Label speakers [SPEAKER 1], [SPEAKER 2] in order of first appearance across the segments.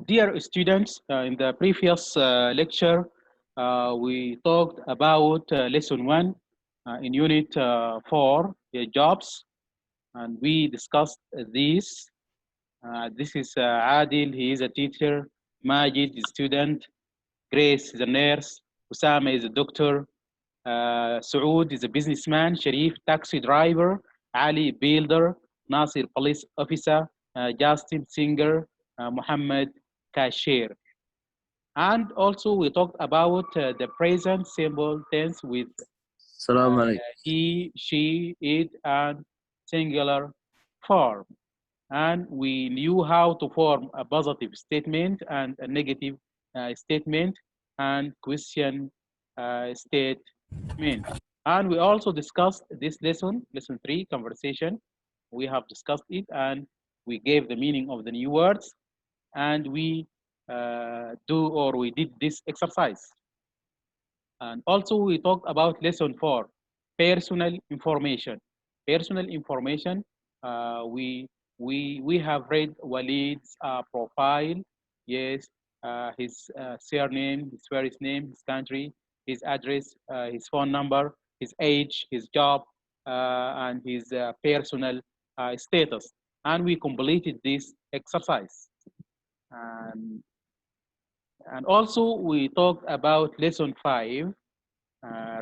[SPEAKER 1] Dear students, in the previous lecture, we talked about lesson 1 in unit 4, jobs, and we discussed this. This is Adil, he is a teacher, Majid is a student, Grace is a nurse, Usama is a doctor, Saud is a businessman, Sharif, taxi driver, Ali, builder, Nasir, police officer, Justin, singer, Muhammad, cashier. And also we talked about the present simple tense with
[SPEAKER 2] السلام عليكم.
[SPEAKER 1] he, she, it, and singular form. And we knew how to form a positive statement and a negative statement and question statement. And we also discussed this lesson, lesson 3, conversation. We have discussed it and we gave the meaning of the new words and we we did this exercise. And also we talked about lesson 4, personal information. Personal information, we have read Walid's profile. Yes, his surname, his first name, his country, his address, his phone number, his age, his job, and his personal status. And we completed this exercise. And, and also we talked about lesson 5,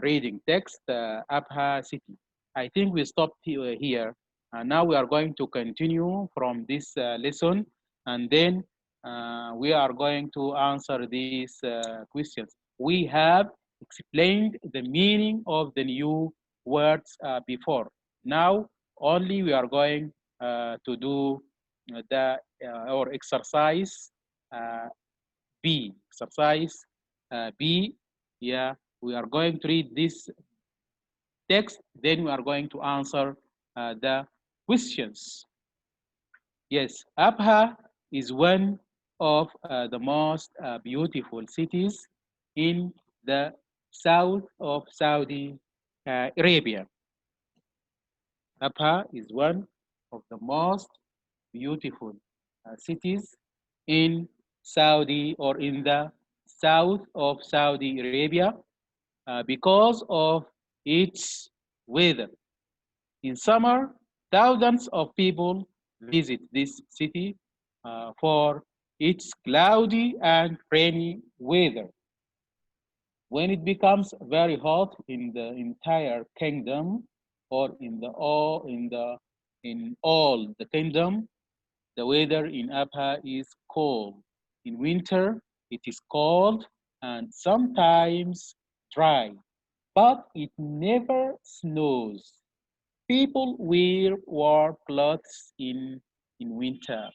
[SPEAKER 1] reading text, Abha City. I think we stopped here. Now we are going to continue from this lesson, and then we are going to answer these questions. We have explained the meaning of the new words before. Now only we are going to do the or exercise uh, B. Exercise B. Yeah, we are going to read this text, then we are going to answer the questions. Yes, Abha is one of the most beautiful cities in the south of Saudi Arabia. Abha is one of the most beautiful cities in Saudi or in the south of Saudi Arabia because of its weather. In summer, thousands of people visit this city for its cloudy and rainy weather. When it becomes very hot in the entire kingdom, or in all the kingdom, the weather in Abha is cold. In winter, it is cold and sometimes dry, but it never snows. People wear warm clothes in winter.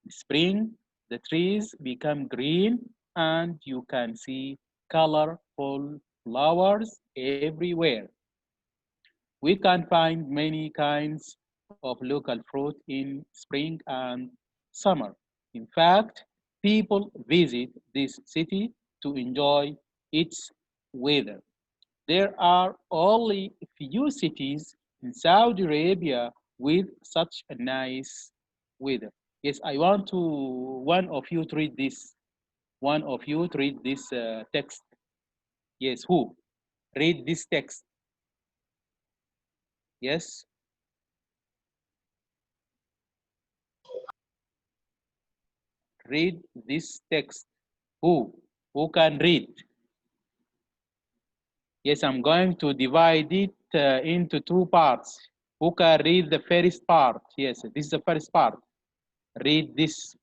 [SPEAKER 1] In spring, the trees become green and you can see colorful flowers everywhere. We can find many kinds of local fruit in spring and summer. In fact, people visit this city to enjoy its weather. There are only few cities in Saudi Arabia with such a nice weather. Yes, I want to one of you to read this. One of you to read this text. Yes, who? Read this text. Yes. Read this text. Who? Who can read? Yes, I'm going to divide it into two parts. Who can read the first part? Yes, this is the first part. Read this.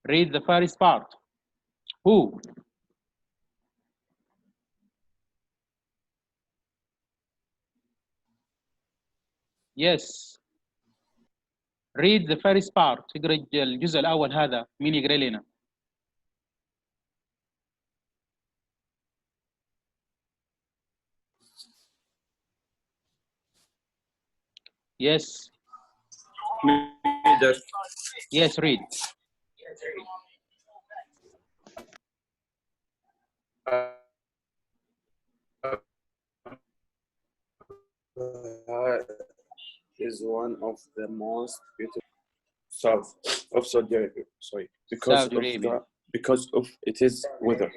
[SPEAKER 1] Read the first part. Who? Yes. Read the first part. اقرا الجزء الأول هذا. مين يقرأ لنا؟ Yes. Yes, read.
[SPEAKER 2] Is one of the most beautiful. south of Saudi Arabia. Sorry,
[SPEAKER 1] Saudi Arabia.
[SPEAKER 2] because of it is weather.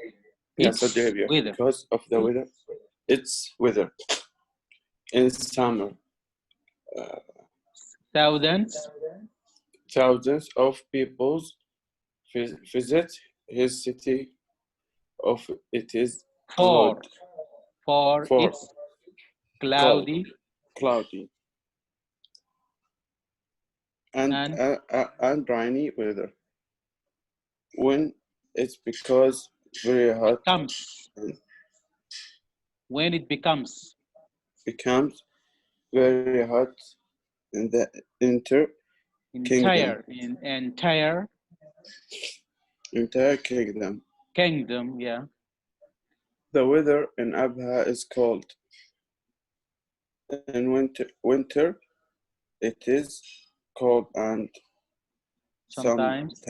[SPEAKER 2] Yeah, Saudi Arabia.
[SPEAKER 1] Weather.
[SPEAKER 2] Because of the weather, it's weather. In summer, thousands of people visit his city. Of it is
[SPEAKER 1] for
[SPEAKER 2] for
[SPEAKER 1] it's cloudy
[SPEAKER 2] and rainy weather. When it's because very hot,
[SPEAKER 1] when it becomes
[SPEAKER 2] very hot in the entire
[SPEAKER 1] kingdom, yeah.
[SPEAKER 2] The weather in Abha is cold. In winter it is cold and sometimes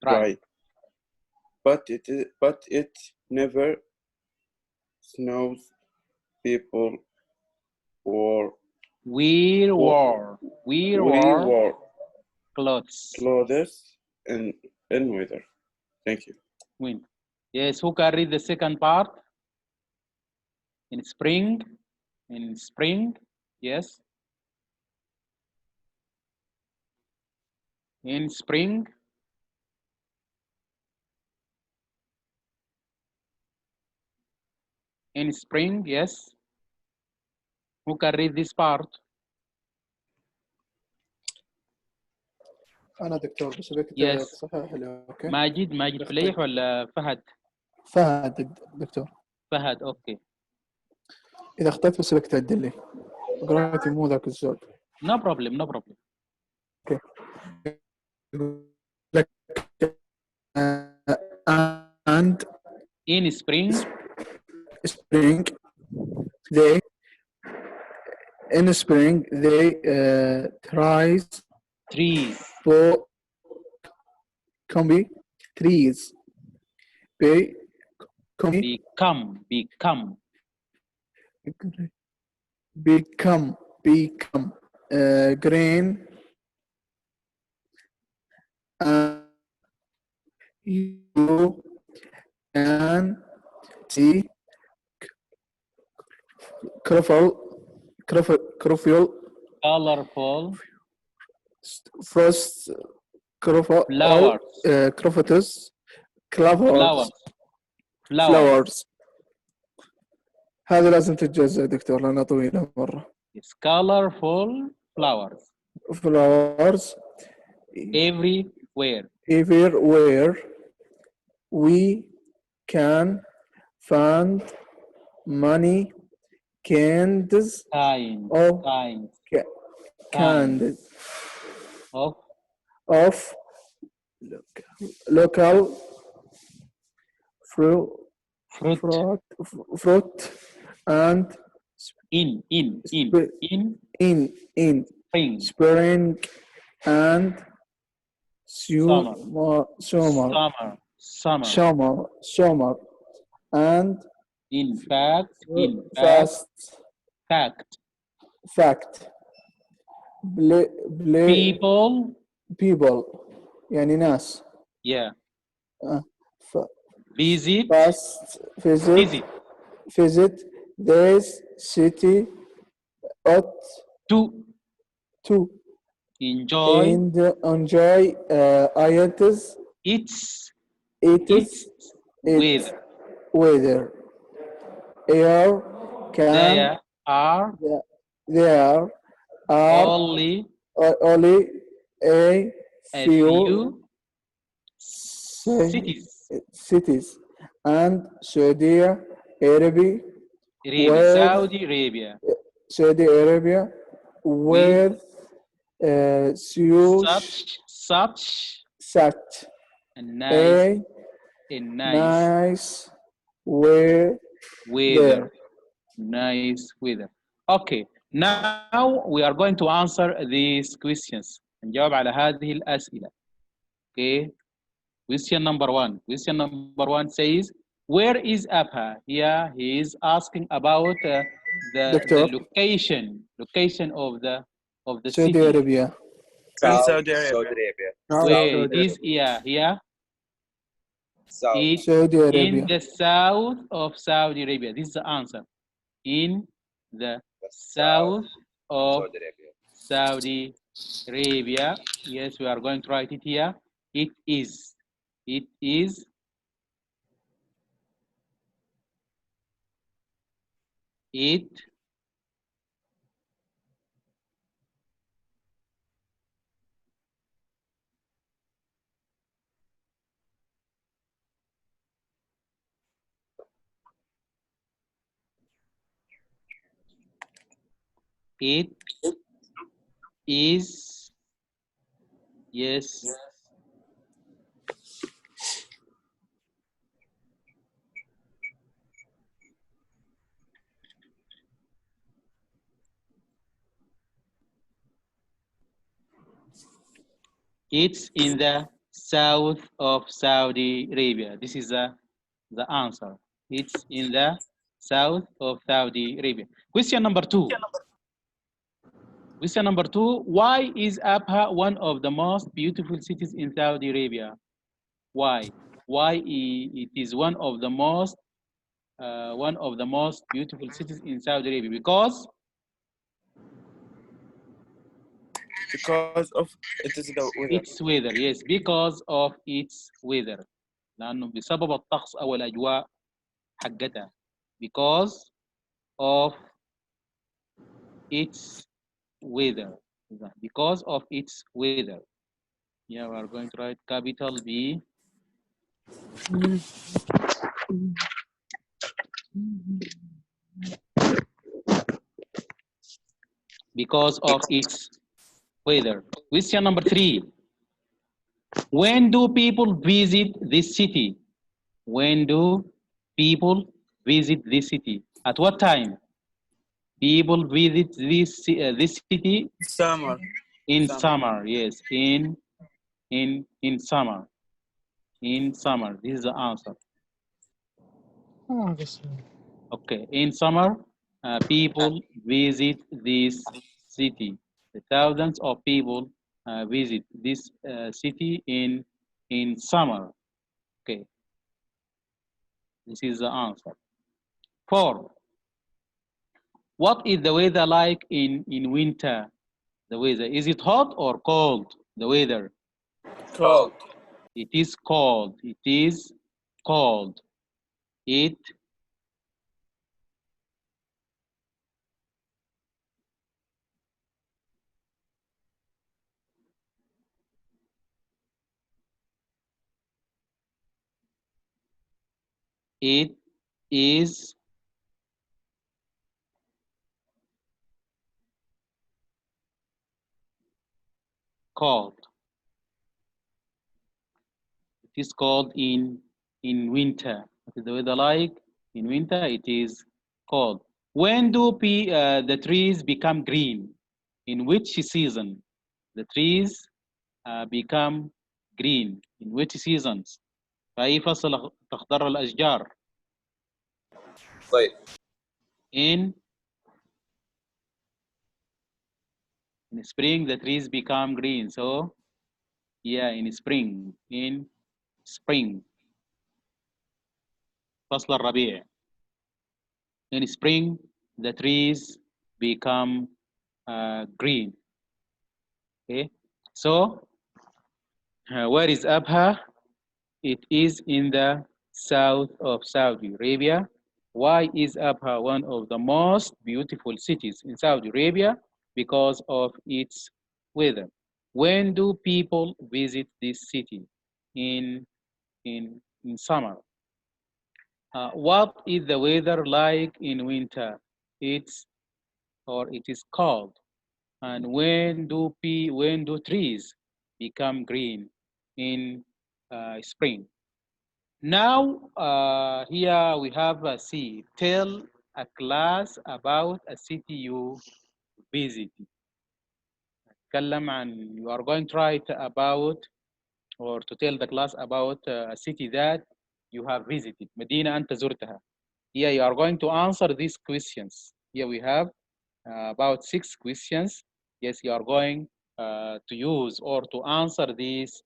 [SPEAKER 2] dry. But it never snows. People wear clothes in winter. Thank you.
[SPEAKER 1] Winter. Yes, who can read the second part? In spring, yes. In spring. In spring, yes. Who can read this part?
[SPEAKER 3] أنا دكتور بس أبيك
[SPEAKER 1] Yes.
[SPEAKER 3] تصحح لي أوكي.
[SPEAKER 1] ماجد فليح ولا فهد؟
[SPEAKER 3] فهد دكتور.
[SPEAKER 1] فهد أوكي.
[SPEAKER 3] إذا أخطأت بس أبيك تعدل لي. قراءتي مو ذاك الزود.
[SPEAKER 1] No problem.
[SPEAKER 3] Okay. And
[SPEAKER 1] in spring
[SPEAKER 3] they tries
[SPEAKER 1] trees
[SPEAKER 3] for trees become green and you can see colorful frost flowers. هذا لازم تتجزأ دكتور لأنها طويلة مرة.
[SPEAKER 1] It's colorful flowers everywhere
[SPEAKER 3] we can find many kinds of local fruit and in spring and summer and
[SPEAKER 1] in fact
[SPEAKER 3] people يعني ناس
[SPEAKER 1] visit
[SPEAKER 3] this city to
[SPEAKER 1] enjoy its
[SPEAKER 3] weather. There are only a few cities and Saudi Arabia with such
[SPEAKER 1] a nice weather. Nice weather. Okay, now we are going to answer these questions. نجاوب على هذه الأسئلة. Okay. Question number one says, where is Abha? Here he is asking about the location of the
[SPEAKER 3] Saudi
[SPEAKER 1] city.
[SPEAKER 3] Arabia.
[SPEAKER 2] South
[SPEAKER 4] Saudi Arabia.
[SPEAKER 2] Saudi Arabia.
[SPEAKER 1] Where it is here.
[SPEAKER 2] South.
[SPEAKER 1] It's
[SPEAKER 3] Saudi
[SPEAKER 1] in
[SPEAKER 3] Arabia.
[SPEAKER 1] the south of Saudi Arabia. This is the answer. In the south of
[SPEAKER 2] Saudi Arabia.
[SPEAKER 1] Saudi Arabia. Yes, we are going to write it here. It is. It is. It it is. Yes. It's in the south of Saudi Arabia. This is the answer. It's in the south of Saudi Arabia. Question number 2. Question number 2. Why is Abha one of the most beautiful cities in Saudi Arabia? Why? Why it is one of the most beautiful cities in Saudi Arabia? Because
[SPEAKER 4] of it is the weather.
[SPEAKER 1] its weather. Yes, because of its weather. لأنه بسبب الطقس أو الأجواء حقتها. Because of its weather. Because of its weather. Yeah, we are going to write capital B. Because of its weather. Question number 3. When do people visit this city? When do people visit this city? At what time? People visit this city
[SPEAKER 4] Summer.
[SPEAKER 1] in summer. Yes, in summer. In summer. This is the answer. Okay, in summer, people visit this city. The thousands of people visit this city in summer. Okay, this is the answer. 4. What is the weather like in winter? The weather, is it hot or cold? The weather.
[SPEAKER 4] Cold.
[SPEAKER 1] It is cold. It is cold. It it is cold. It is cold in winter. What is the weather like in winter? It is cold. When do the trees become green? In which season the trees become green? In which seasons? فأي فصل تخضر الأشجار؟
[SPEAKER 2] طيب.
[SPEAKER 1] In spring the trees become green. So yeah, in spring. In spring. فصل الربيع. In spring the trees become green. Okay, so where is Abha? It is in the south of Saudi Arabia. Why is Abha one of the most beautiful cities in Saudi Arabia? Because of its weather. When do people visit this city? In summer. What is the weather like in winter? It is cold. And when do trees become green? In spring. Now here we have a C. Tell a class about a city you visited. تكلم عن you are going to write about or to tell the class about a city that you have visited. مدينة أنت زرتها. Here you are going to answer these questions. Here we have about 6 questions. Yes, you are going to use or to answer these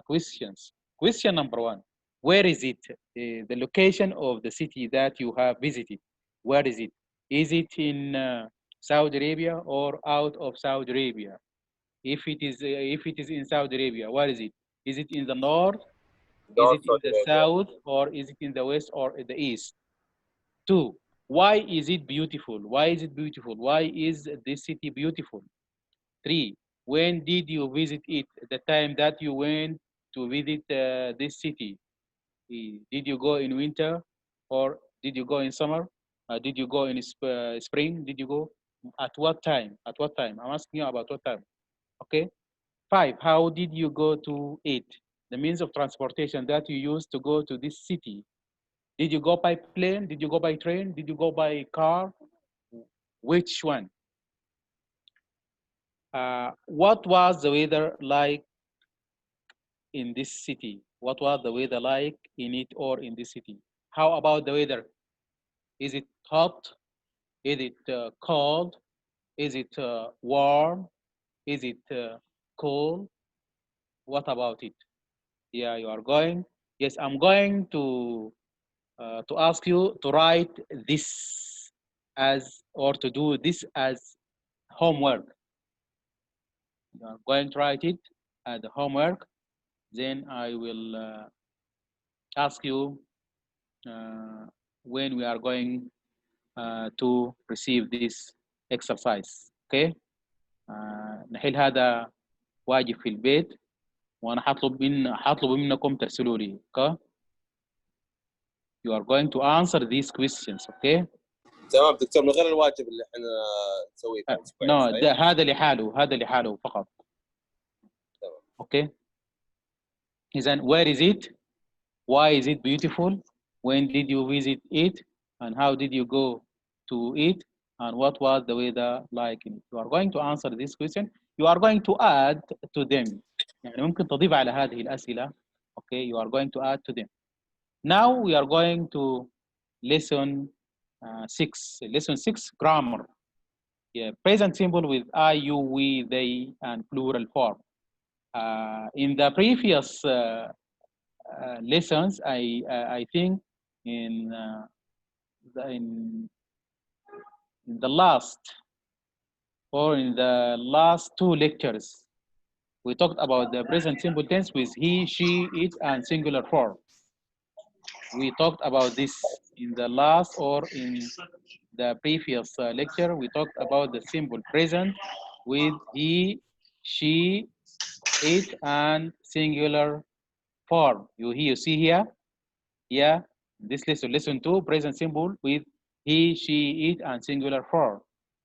[SPEAKER 1] questions. Question number one, where is it? The location of the city that you have visited, where is it? Is it in Saudi Arabia or out of Saudi Arabia? If it is in Saudi Arabia, where is it? Is it in the north? Is it in the south, or is it in the west or in the east? Two, why is it beautiful? Why is it beautiful? Why is this city beautiful? Three, when did you visit it? The time that you went to visit this city. Did you go in winter or did you go in summer? Did you go in spring? Did you go at what time? At what time? I'm asking you about what time. Okay. Five, how did you go to it? The means of transportation that you used to go to this city. Did you go by plane? Did you go by train? Did you go by car? Which one? What was the weather like in this city? What was the weather like in it or in this city? How about the weather? Is it hot? Is it cold? Is it warm? Is it cold? What about it? Yeah, you are going. Yes, I'm going to ask you to write this as or to do this as homework. You are going to write it as the homework. Then I will ask you when we are going to receive this exercise. Okay. نحل هذا واجب في البيت وانا هطلب منكم ترسلوا لي. Okay. You are going to answer these questions. Okay.
[SPEAKER 4] تمام دكتور، من غير الواجب اللي احنا نسويه في الاسبوع.
[SPEAKER 1] No, هذا لحاله فقط.
[SPEAKER 4] تمام.
[SPEAKER 1] Okay. Then where is it? Why is it beautiful? When did you visit it? And how did you go to it? And what was the weather like in it? You are going to answer this question. You are going to add to them. يعني ممكن تضيف على هذه الأسئلة. Okay, you are going to add to them. Now we are going to lesson 6. Lesson 6, grammar. Yeah, present simple with I, you, we, they, and plural form. In the previous lessons, I think in the last two lectures, we talked about the present simple tense with he, she, it, and singular form. We talked about this in the last or in the previous lecture. We talked about the simple present with he, she, it, and singular form. You see here? Yeah, this lesson 2, present simple with he, she, it, and singular form.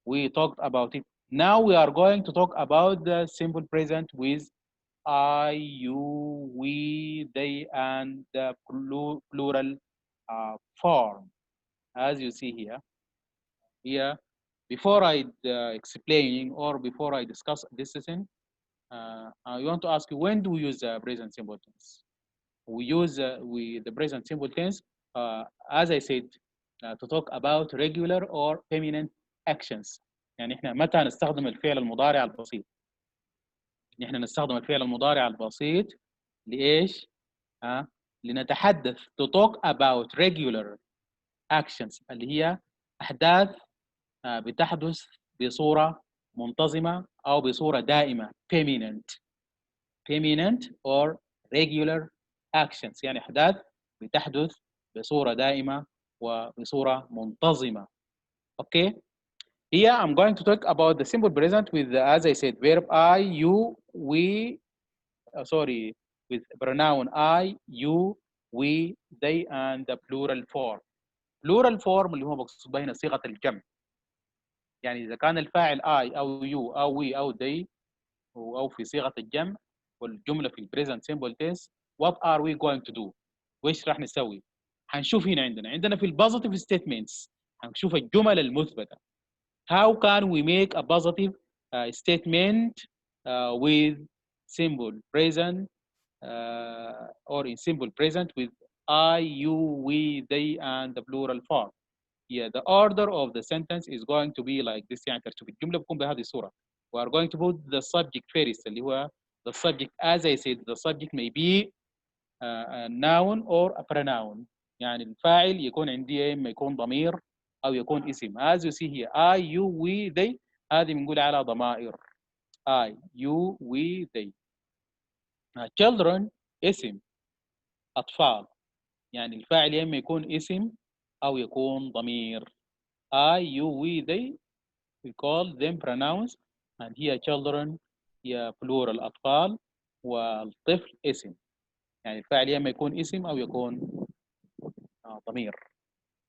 [SPEAKER 1] We talked about it. Now we are going to talk about the simple present with I, you, we, they, and the plural form, as you see here. Here, before I explain or before I discuss this lesson, I want to ask you, when do we use the present simple tense? We use the present simple tense, as I said, to talk about regular or permanent actions. يعني احنا متى نستخدم الفعل المضارع البسيط؟ احنا نستخدم الفعل المضارع البسيط لإيش؟ لنتحدث to talk about regular actions اللي هي أحداث بتحدث بصورة منتظمة أو بصورة دائمة permanent or regular actions، يعني أحداث بتحدث بصورة دائمة وبصورة منتظمة. Okay. Here I'm going to talk about the simple present with, as I said, verb I, you, we, with pronoun I, you, we, they, and the plural form. Plural form اللي هو مقصود بها هنا صيغة الجمع. يعني إذا كان الفاعل I أو you أو we أو they أو في صيغة الجمع والجملة في present simple tense, what are we going to do؟ وإيش راح نسوي؟ هنشوف هنا عندنا في positive statements، هنشوف الجمل المثبتة. How can we make a positive statement with simple present or in simple present with I, you, we, they, and the plural form? Yeah, the order of the sentence is going to be like this. يعني ترتيب الجملة بيكون بهذه الصورة. We are going to put the subject first اللي هو the subject. As I said, the subject may be a noun or a pronoun. يعني الفاعل يكون عندي اما يكون ضمير او يكون اسم. As you see here, I, you, we, they. هذه بنقول على ضمائر. I, you, we, they. children اسم. اطفال. يعني الفاعل اما يكون اسم او يكون ضمير. I, you, we, they. We call them pronouns. and here children هي plural اطفال والطفل اسم. يعني الفاعل اما يكون اسم او يكون ضمير.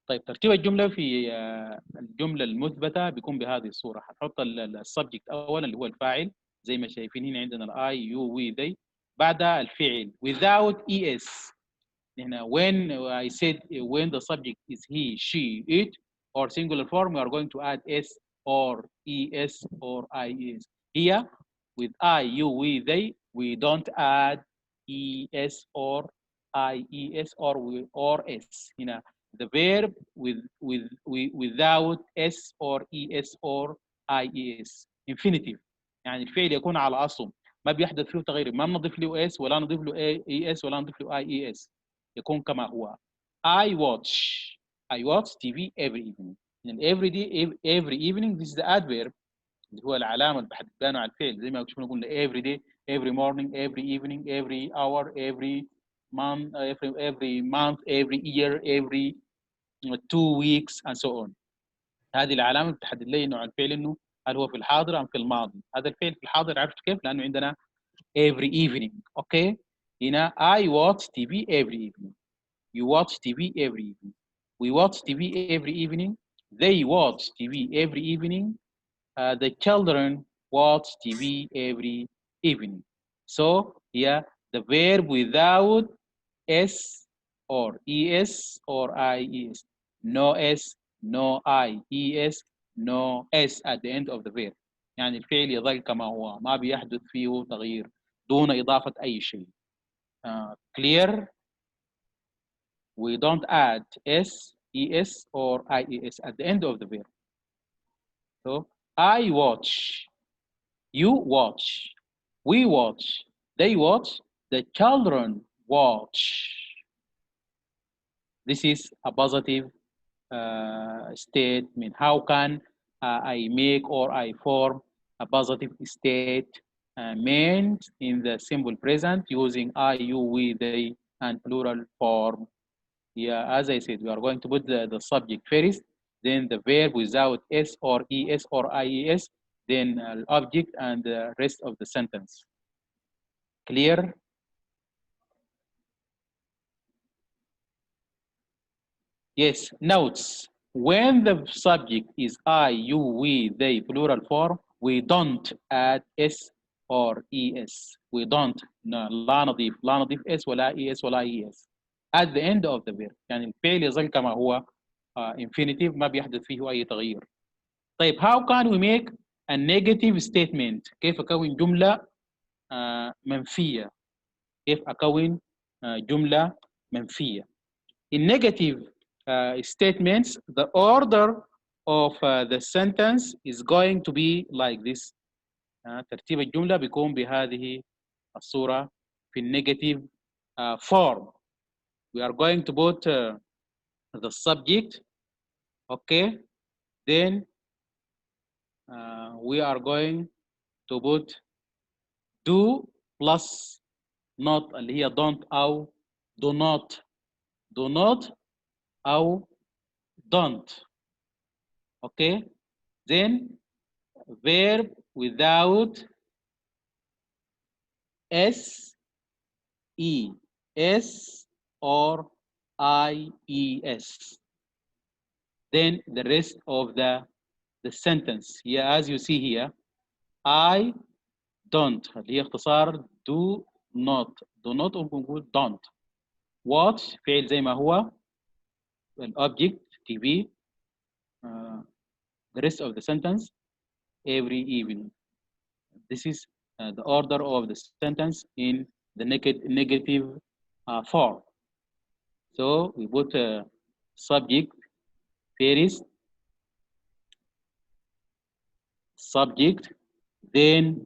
[SPEAKER 1] طيب ترتيب الجمله في الجمله المثبته بيكون بهذه الصوره. هنحط السبجكت اولا اللي هو الفاعل زي ما شايفين هنا عندنا الاي يو وي ذي. بعدها الفعل without es. هنا when I said when the subject is he, she, it or singular form, we are going to add s or es or ies. Here with I, you, we, they, we don't add es or ies or s. هنا the verb without s or es or ies. infinitive يعني الفعل يكون على اصله ما بيحدث فيه تغيير. ما نضيف له اس ولا نضيف له اي اس ولا نضيف له اي اس. يكون كما هو. I watch TV every evening. And every evening this is the adverb اللي هو العلامه اللي بحدد بها نوع الفعل زي ما كنا قلنا every day, every morning, every evening, every hour, every month, every year, every 2 weeks and so on. هذه العلامه بتحدد لي نوع الفعل انه هل هو في الحاضر ام في الماضي. هذا الفعل في الحاضر عرفت كيف؟ لانه عندنا every evening. اوكي هنا I watch TV every evening. You watch TV every evening. We watch TV every evening. They watch TV every evening. The children watch TV every evening. So yeah, the verb without s or es or ies. No s, no ies, no s at the end of the verb. يعني الفعل يظل كما هو ما بيحدث فيه تغيير دون إضافة أي شيء. Clear? We don't add s, es or ies at the end of the verb. So I watch, you watch, we watch, they watch, the children watch. This is a positive statement. How can I make or I form a positive statement in the simple present using I, you, we, they, and plural form? Yeah, as I said, we are going to put the subject first, then the verb without s or es or ies, then object and the rest of the sentence. Clear? Yes, notes. When the subject is I, you, we, they, plural form, we don't add s or es. We don't. No, لا نضيف s ولا es ولا es. At the end of the verb. يعني الفعل يظل كما هو infinitive ما بيحدث فيه أي تغيير. طيب how can we make a negative statement؟ كيف أكون جملة منفية؟ كيف أكون جملة منفية؟ In negative statements, the order of the sentence is going to be like this. ترتيب الجملة بيكون بهذه الصورة في negative form. We are going to put the subject, okay? Then we are going to put do plus not اللي هي don't أو do not أو don't. Okay, then verb without s, es or ies. Then the rest of the sentence. Yeah, as you see here, I don't اللي هي اختصار do not or بنقول don't. Watch فعل زي ما هو الobject TV. The rest of the sentence every evening. This is the order of the sentence in the negative form. So we put a subject first, subject, then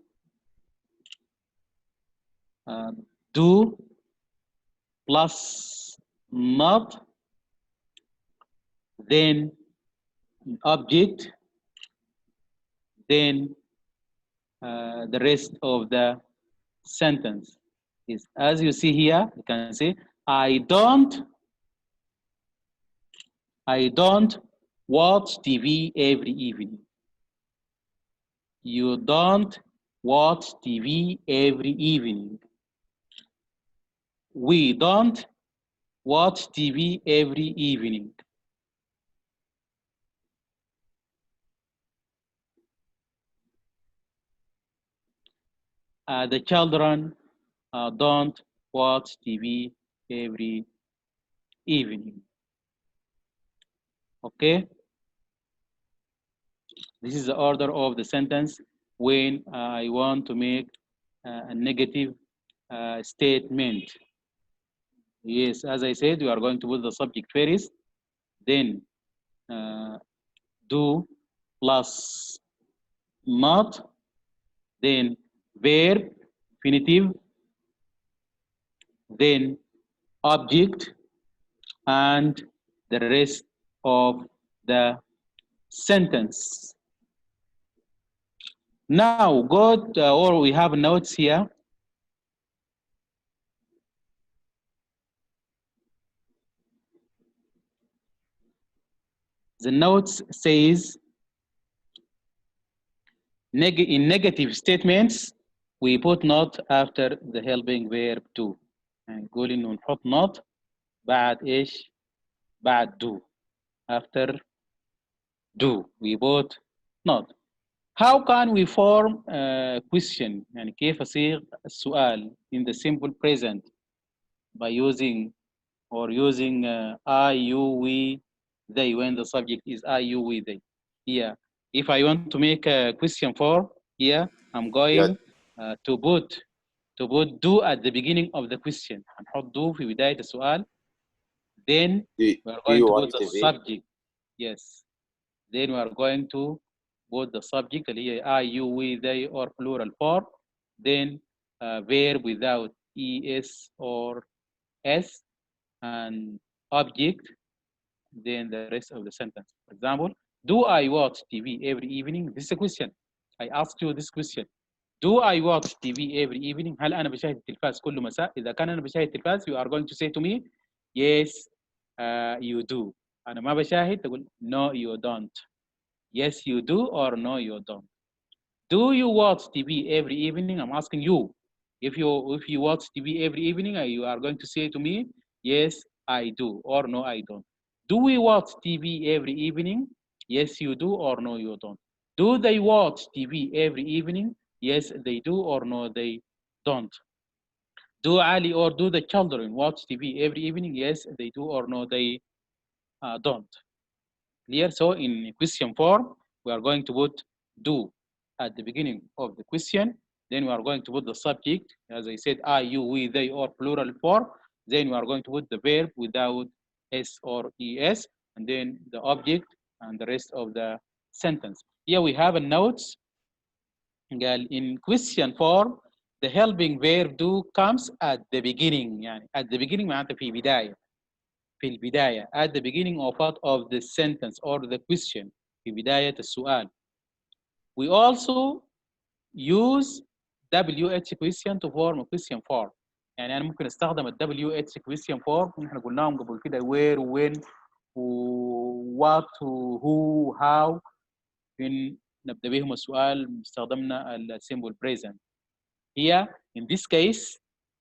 [SPEAKER 1] do plus not, then object, then the rest of the sentence is, as you see here, you can say, I don't watch TV every evening. You don't watch TV every evening. We don't watch TV every evening. The children don't watch TV every evening. Okay? This is the order of the sentence when I want to make a negative statement. Yes, as I said, we are going to put the subject first, then do plus not, then verb, infinitive, then object, and the rest of the sentence. Now, go to, or we have notes here. The notes says, in negative statements, we put not after the helping verb to. يعني نقول إنه نحط not بعد إيش؟ بعد do. After do, we put not. How can we form a question؟ يعني كيف أصيغ السؤال in the simple present by using I, you, we, they, when the subject is I, you, we, they. Yeah. If I want to make a question form, here I'm going to put do at the beginning of the question. هنحط do في بداية السؤال. Then we are going to put the subject. Yes. Then we are going to put the subject اللي هي I, you, we, they, or plural form. Then verb without es or s, and object, then the rest of the sentence. For example, do I watch TV every evening? This is a question. I asked you this question. Do I watch TV every evening? هل أنا بشاهد التلفاز كل مساء؟ إذا كان أنا بشاهد التلفاز, you are going to say to me, yes, you do. أنا ما بشاهد, تقول no, you don't. Yes, you do, or no, you don't. Do you watch TV every evening? I'm asking you. If you watch TV every evening, you are going to say to me, yes, I do, or no, I don't. Do we watch TV every evening? Yes, you do, or no, you don't. Do they watch TV every evening? Yes, they do, or no, they don't. Do Ali or do the children watch TV every evening? Yes, they do, or no, they don't. Clear? So in question form, we are going to put do at the beginning of the question. Then we are going to put the subject, as I said, I, you, we, they, or plural form. Then we are going to put the verb without s or es, and then the object and the rest of the sentence. Here we have a notes. In question form, the helping verb do comes at the beginning. يعني at the beginning معناته في بداية. في البداية at the beginning of part of the sentence or the question, في بداية السؤال. We also use WH question to form a question form. يعني أنا ممكن أستخدم ال WH question form اللي إحنا قلناهم قبل كده, where, when, what, who, how. فين نبدأ بهم السؤال استخدمنا ال simple present. Here, in this case,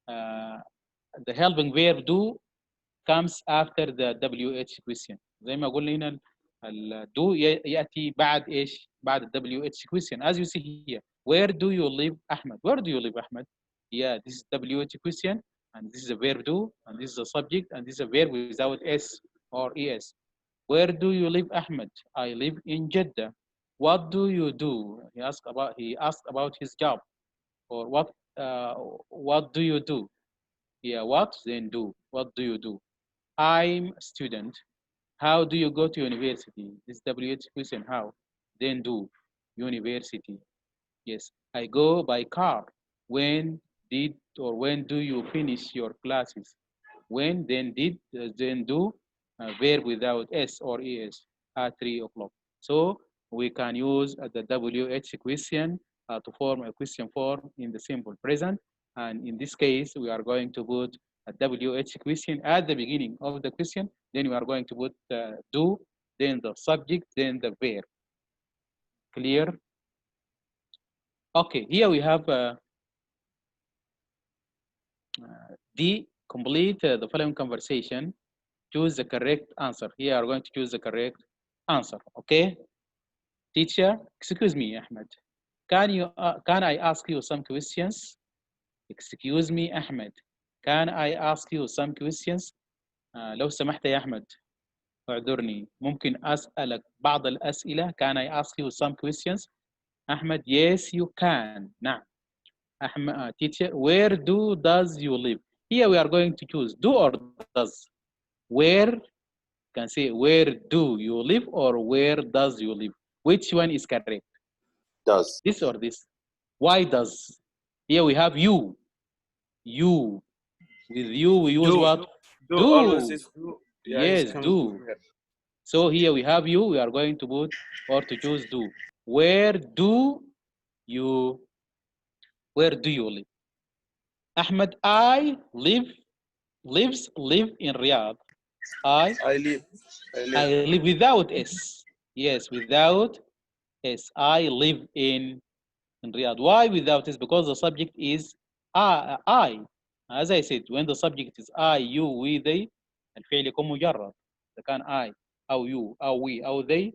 [SPEAKER 1] the helping verb do comes after the WH question. زي ما قلنا هنا ال do يأتي بعد إيش؟ بعد ال WH question. As you see here, where do you live, Ahmed? Where do you live, Ahmed? Yeah, this is WH question, and this is a verb do, and this is a subject, and this is a verb without S or ES. Where do you live, Ahmed? I live in Jeddah. What do you do? He asked about his job. Or what do you do? Yeah, what? Then do. What do you do? I'm a student. How do you go to university? This WH question, how? Then do. University. Yes, I go by car. When did or when do you finish your classes? When, then did, then do, verb without s or es at 3 o'clock. So we can use the WH question to form a question form in the simple present. And in this case, we are going to put a WH question at the beginning of the question. Then we are going to put do, then the subject, then the verb. Clear? Okay, here we have D, complete the following conversation. Choose the correct answer. Here are going to choose the correct answer. Okay, teacher, excuse me, Ahmed. Can I ask you some questions? Excuse me, Ahmed. Can I ask you some questions? لو سمحت يا أحمد اعذرني ممكن أسألك بعض الأسئلة. Can I ask you some questions? Ahmed, yes you can. نعم. Ahmed, teacher, where does you live? Here we are going to choose do or does. Where, can say where do you live or where does you live. Which one is correct?
[SPEAKER 2] Does.
[SPEAKER 1] This or this? Why does? Here we have you. You. With you we use
[SPEAKER 2] Do.
[SPEAKER 1] what?
[SPEAKER 2] Do
[SPEAKER 1] Do.
[SPEAKER 2] always is do. Yeah,
[SPEAKER 1] Yes, do. So here we have you. We are going to put or to choose do. Where do you live? Ahmed, I live in Riyadh. I
[SPEAKER 2] I live.
[SPEAKER 1] live without S. Yes, without S. I live in Riyadh. Why without S? Because the subject is I. As I said, when the subject is I, you, we, they, الفعل يكون مجرد. إذا كان I أو you أو we أو they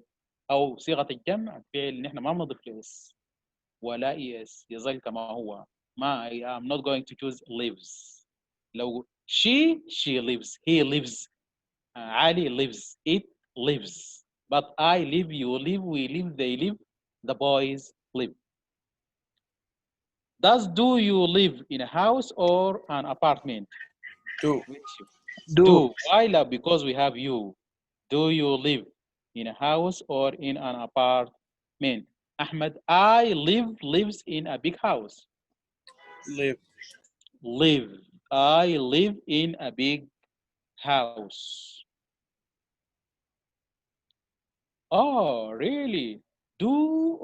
[SPEAKER 1] أو صيغة الجمع الفعل نحن ما بنضيف له S ولا ES يظل كما هو. ما I am not going to choose lives. لو she lives, he lives, Ali lives, it lives. But I live, you live, we live, they live, the boys live. Do you live in a house or an apartment?
[SPEAKER 2] Do.
[SPEAKER 1] Do. Why? Because we have you. Do you live in a house or in an apartment? Ahmed, I lives in a big house.
[SPEAKER 2] Live.
[SPEAKER 1] I live in a big house. Oh, really? Do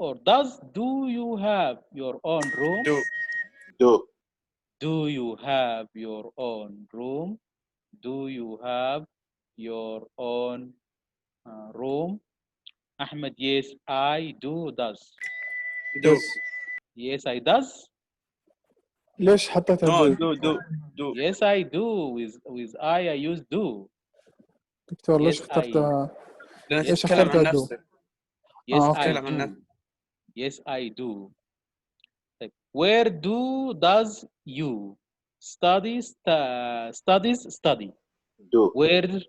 [SPEAKER 1] you have your own room?
[SPEAKER 2] Do.
[SPEAKER 1] Do you have your own room? Do you have your own room? Ahmed, yes, I do. Does.
[SPEAKER 2] Do.
[SPEAKER 1] Yes, I does.
[SPEAKER 3] ليش حطيتها
[SPEAKER 2] No,
[SPEAKER 3] دو؟
[SPEAKER 2] do.
[SPEAKER 1] Yes, I do. With I use do.
[SPEAKER 3] دكتور ليش
[SPEAKER 1] Yes,
[SPEAKER 3] اخترتها؟
[SPEAKER 2] لأنك
[SPEAKER 3] ليش
[SPEAKER 2] تتكلم عن
[SPEAKER 3] اخترتها دو؟
[SPEAKER 2] نفسك.
[SPEAKER 1] Yes, I
[SPEAKER 3] اوكي.
[SPEAKER 2] تتكلم عن
[SPEAKER 1] do.
[SPEAKER 2] نفسك.
[SPEAKER 1] Yes, I do. Where does you study? Study.
[SPEAKER 2] Do.
[SPEAKER 1] Where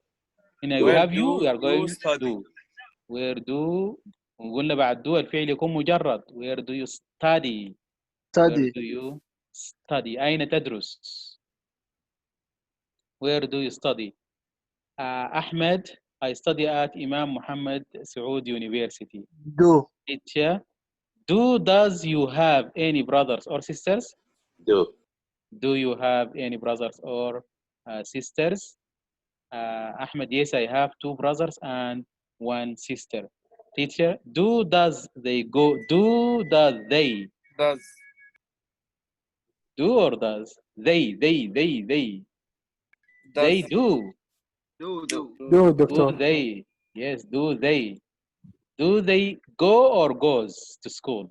[SPEAKER 1] هنا we
[SPEAKER 2] Where
[SPEAKER 1] have you, we are
[SPEAKER 2] do you
[SPEAKER 1] going
[SPEAKER 2] study?
[SPEAKER 1] do. Where do وقلنا بعد do الفعل يكون مجرد. Where do you study? Where do you study? أين تدرس? Where do you study? Ahmed, I study at Imam Muhammad Saud University.
[SPEAKER 5] Do.
[SPEAKER 1] Teacher, does you have any brothers or sisters?
[SPEAKER 2] Do.
[SPEAKER 1] Do you have any brothers or sisters? Ahmed, yes, I have 2 brothers and 1 sister. Teacher, does they go? Does they?
[SPEAKER 2] Does.
[SPEAKER 1] Do or does? They. They do.
[SPEAKER 3] دو
[SPEAKER 1] Do
[SPEAKER 3] دكتور.
[SPEAKER 1] they? Yes, do they? Do they go or goes to school?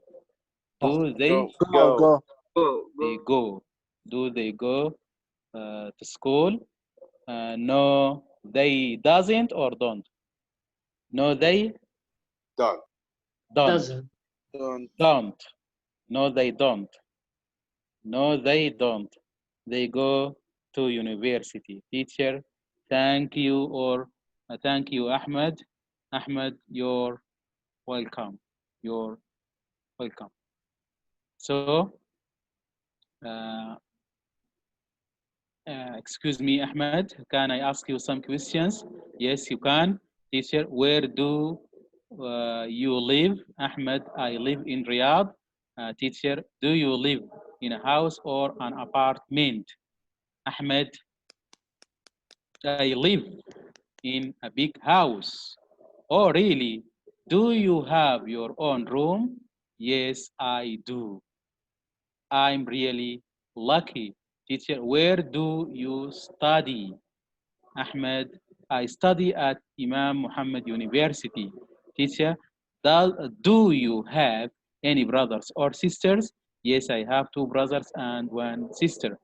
[SPEAKER 1] Do they?
[SPEAKER 2] Go.
[SPEAKER 1] They go. Do they go to school? No, they doesn't or don't. No, they
[SPEAKER 2] Don't.
[SPEAKER 1] don't.
[SPEAKER 2] Don't.
[SPEAKER 1] Don't. No, they don't. No, they don't. They go to university. Teacher, thank you or thank you, Ahmed. Ahmed, you're welcome. You're welcome. So, uh, excuse me, Ahmed, can I ask you some questions? Yes, you can. Teacher, where do you live? Ahmed, I live in Riyadh. Teacher, do you live in a house or an apartment? Ahmed, I live in a big house. Oh, really? Do you have your own room? Yes, I do. I'm really lucky. Teacher, where do you study? Ahmed, I study at Imam Muhammad University. Teacher, do you have any brothers or sisters? Yes, I have 2 brothers and 1 sister.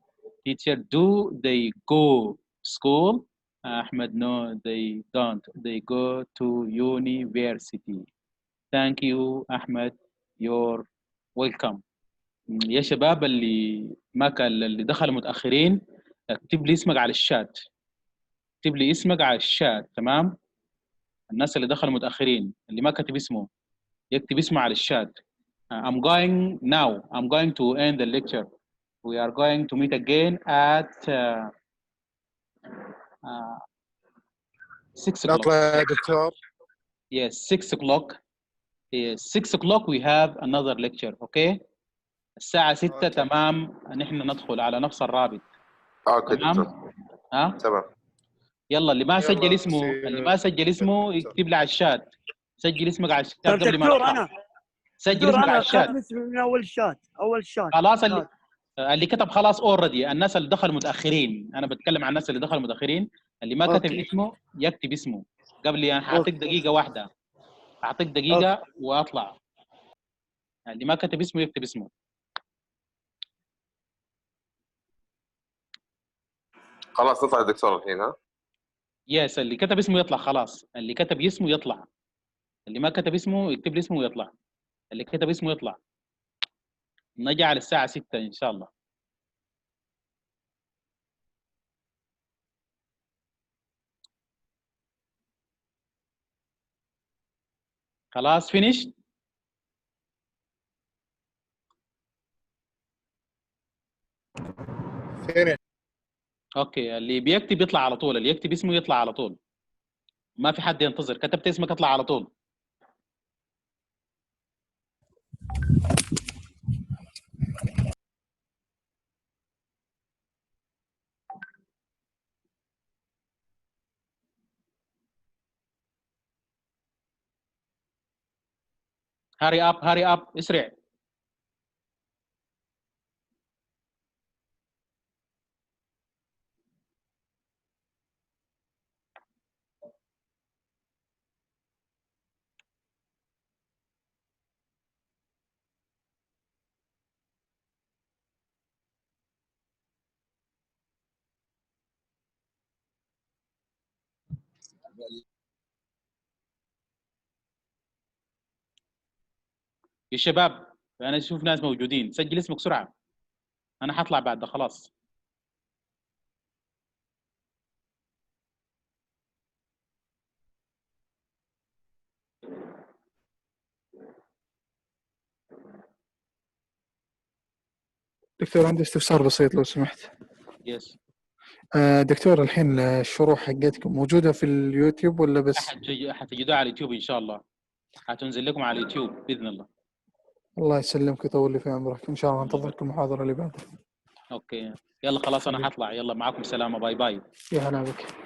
[SPEAKER 1] Teacher, do they go school? Ahmed, no, they don't. They go to university. Thank you, Ahmed. You're welcome. يا شباب اللي دخلوا متأخرين اكتب لي اسمك على الشات. اكتب لي اسمك على الشات، تمام؟ الناس اللي دخلوا متأخرين اللي ما كتب اسمه يكتب اسمه على الشات. I'm going to end the lecture. We are going to meet again at 6 o'clock.
[SPEAKER 5] نطلع يا دكتور.
[SPEAKER 1] Yes, 6 o'clock. Yes, 6 o'clock we have another lecture, okay? الساعة 6 تمام نحن ندخل على نفس الرابط.
[SPEAKER 2] اوكي
[SPEAKER 1] تمام؟
[SPEAKER 2] دكتور.
[SPEAKER 1] ها؟
[SPEAKER 2] تمام.
[SPEAKER 1] يلا اللي ما سجل اسمه يكتب لي على الشات. سجل اسمك على الشات قبل ما
[SPEAKER 6] دكتور
[SPEAKER 1] نطلع. سجل اسمك على الشات.
[SPEAKER 6] كاتب اسمي من اول شات.
[SPEAKER 1] خلاص اللي كتب خلاص اوريدي. الناس اللي دخلوا متاخرين، انا بتكلم عن الناس اللي دخلوا متاخرين. اللي ما كتب اسمه يكتب اسمه قبل. انا هعطيك دقيقه واحده، هعطيك دقيقه واطلع. اللي ما كتب اسمه يكتب اسمه.
[SPEAKER 2] خلاص نطلع يا دكتور الحين. ها
[SPEAKER 1] يس، اللي كتب اسمه يطلع. خلاص اللي كتب اسمه يطلع. اللي ما كتب اسمه يكتب لي اسمه ويطلع. اللي كتب اسمه يطلع. نجي على الساعه 6 ان شاء الله. خلاص فينيش. اوكي، اللي بيكتب يطلع على طول. اللي يكتب اسمه يطلع على طول. ما في حد ينتظر. كتبت اسمك اطلع على طول. هاري اب اسرع. يا شباب انا اشوف ناس موجودين. سجل اسمك بسرعه. انا حطلع بعد ده خلاص.
[SPEAKER 3] دكتور عندي استفسار بسيط لو سمحت.
[SPEAKER 1] يس.
[SPEAKER 3] دكتور الحين الشروح حقتكم موجودة في اليوتيوب ولا بس؟
[SPEAKER 1] حتجدوها على اليوتيوب ان شاء الله. حتنزل لكم على اليوتيوب باذن الله.
[SPEAKER 3] الله يسلمك ويطول لي في عمرك. ان شاء الله انتظرك المحاضرة اللي بعدها.
[SPEAKER 1] اوكي يلا خلاص انا حطلع. يلا معكم سلامه. باي باي.
[SPEAKER 3] يا هلا بك.